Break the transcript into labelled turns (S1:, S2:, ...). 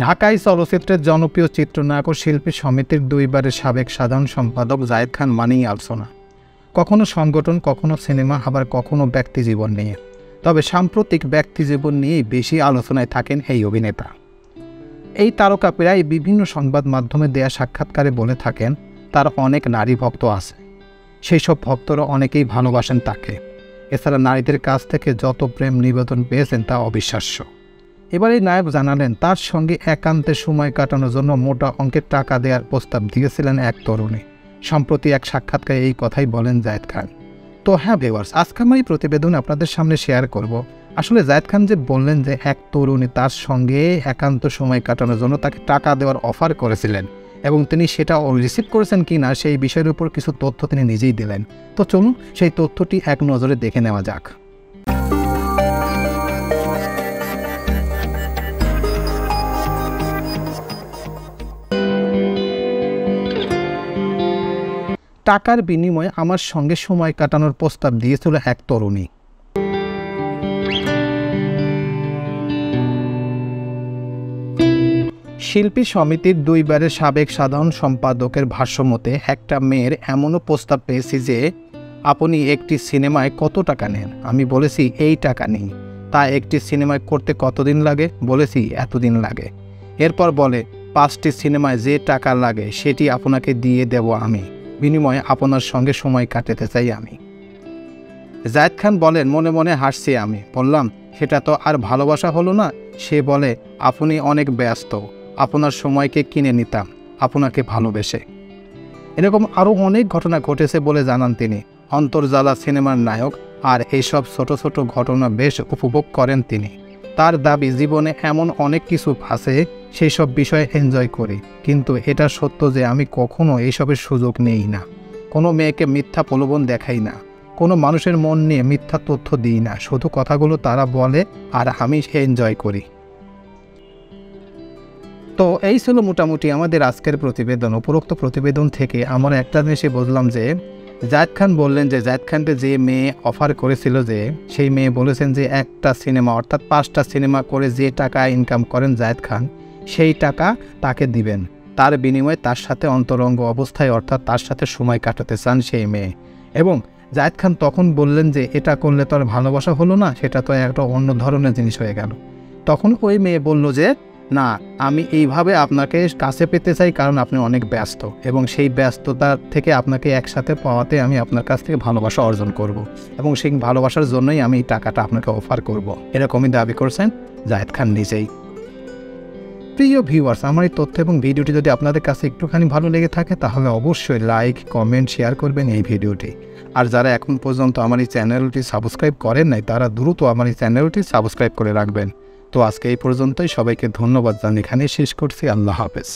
S1: ঢাকাই চলচ্চিত্রের জনপ্রিয় চিত্রনায়ক ও শিল্পী সমিতির দুইবারের সাবেক সাধারণ সম্পাদক জায়েদ খান মানেই আলোচনা। কখনো সংগঠন, কখনো সিনেমা, আবার কখনো ব্যক্তিজীবন নিয়ে। তবে সাম্প্রতিক ব্যক্তিজীবন নিয়েই বেশি আলোচনায় থাকেন এই অভিনেতা। এই তারকা প্রায় বিভিন্ন সংবাদ মাধ্যমে দেয়া সাক্ষাৎকারে বলে থাকেন তার অনেক নারী ভক্ত আছে, সেই সব ভক্তরা অনেকেই ভালোবাসেন তাকে। এছাড়া নারীদের কাছ থেকে যত প্রেম নিবেদন পেয়েছেন তা অবিশ্বাস্য। এবার এই নায়ক জানালেন তার সঙ্গে একান্তে সময় কাটানোর জন্য মোটা অঙ্কের টাকা দেওয়ার প্রস্তাব দিয়েছিলেন এক তরুণী। সম্প্রতি এক সাক্ষাৎকারে এই কথাই বলেন জায়েদ খান। তো হ্যাঁ ভিউয়ার্স, আজকে আমি এই প্রতিবেদন আপনাদের সামনে শেয়ার করব। আসলে জায়েদ খান যে বললেন যে এক তরুণী তার সঙ্গে একান্ত সময় কাটানোর জন্য তাকে টাকা দেওয়ার অফার করেছিলেন এবং তিনি সেটা রিসিভ করেছেন কি না সেই বিষয়ের উপর কিছু তথ্য তিনি নিজেই দিলেন। তো চলুন সেই তথ্যটি এক নজরে দেখে নেওয়া যাক। টাকার বিনিময়ে আমার সঙ্গে সময় কাটানোর প্রস্তাব দিয়েছিল এক তরুণী। শিল্পী সমিতির দুইবারের সাবেক সাধারণ সম্পাদকের ভাষ্যমতে একটা মেয়ের এমনও প্রস্তাব পেয়েছি যে আপনি একটি সিনেমায় কত টাকা নেন। আমি বলেছি এই টাকা নেই। তা একটি সিনেমায় করতে কতদিন লাগে? বলেছি এতদিন লাগে। এরপর বলে 5টি সিনেমায় যে টাকা লাগে সেটি আপনাকে দিয়ে দেব আমি, বিনিময়ে আপনার সঙ্গে সময় কাটাতে চাই আমি। জায়েদ খান বলেন মনে মনে হাসছি আমি। বললাম সেটা তো আর ভালোবাসা হলো না। সে বলে আপনি অনেক ব্যস্ত, আপনার সময়কে কিনে নিতাম আপনাকে ভালোবেসে। এরকম আরও অনেক ঘটনা ঘটেছে বলে জানান তিনি। অন্তর্জালা সিনেমার নায়ক, আর এইসব ছোট ছোট ঘটনা বেশ উপভোগ করেন তিনি। তার দাবি জীবনে এমন অনেক কিছু আছে সেই সব বিষয়ে এনজয় করি, কিন্তু এটা সত্য যে আমি কখনো এইসবের সুযোগ নেই না। কোনো মেয়েকে মিথ্যা প্রলোভন দেখাই না, কোনো মানুষের মন নিয়ে মিথ্যা তথ্য দিই না। শুধু কথাগুলো তারা বলে আর আমি এনজয় করি। তো এই ছিল মোটামুটি আমাদের আজকের প্রতিবেদন। উপরোক্ত প্রতিবেদন থেকে আমরা একটা জিনিসই বুঝলাম যে জায়েদ খান বললেন যে জায়েদ খানকে যে মেয়ে অফার করেছিল, যে সেই মেয়ে বলেছেন যে একটা সিনেমা অর্থাৎ 5টা সিনেমা করে যে টাকা ইনকাম করেন জায়েদ খান সেই টাকা তাকে দিবেন। তার বিনিময়ে তার সাথে অন্তরঙ্গ অবস্থায় অর্থাৎ তার সাথে সময় কাটাতে চান সেই মেয়ে। এবং জায়েদ খান তখন বললেন যে এটা করলে তো আর ভালোবাসা হলো না, সেটা তো একটা অন্য ধরনের জিনিস হয়ে গেল। তখন ওই মেয়ে বলল যে না, আমি এইভাবে আপনাকে কাছে পেতে চাই কারণ আপনি অনেক ব্যস্ত এবং সেই ব্যস্ততা থেকে আপনাকে একসাথে পাওয়াতে আমি আপনার কাছ থেকে ভালোবাসা অর্জন করব এবং সেই ভালোবাসার জন্যই আমি এই টাকাটা আপনাকে অফার করব, এরকমই দাবি করছেন জায়েদ খান নিজেই। প্রিয় ভিউয়ার্স, আমার এই তথ্য এবং ভিডিওটি যদি আপনাদের কাছে একটুখানি ভালো লেগে থাকে তাহলে অবশ্যই লাইক, কমেন্ট, শেয়ার করবেন এই ভিডিওটি। আর যারা এখন পর্যন্ত আমার এই চ্যানেলটি সাবস্ক্রাইব করেন নাই তারা দ্রুত আমার এই চ্যানেলটি সাবস্ক্রাইব করে রাখবেন। তো আজকে এই পর্যন্তই। সবাইকে ধন্যবাদ জানিয়ে এখানেই শেষ করছি। আল্লাহ হাফেজ।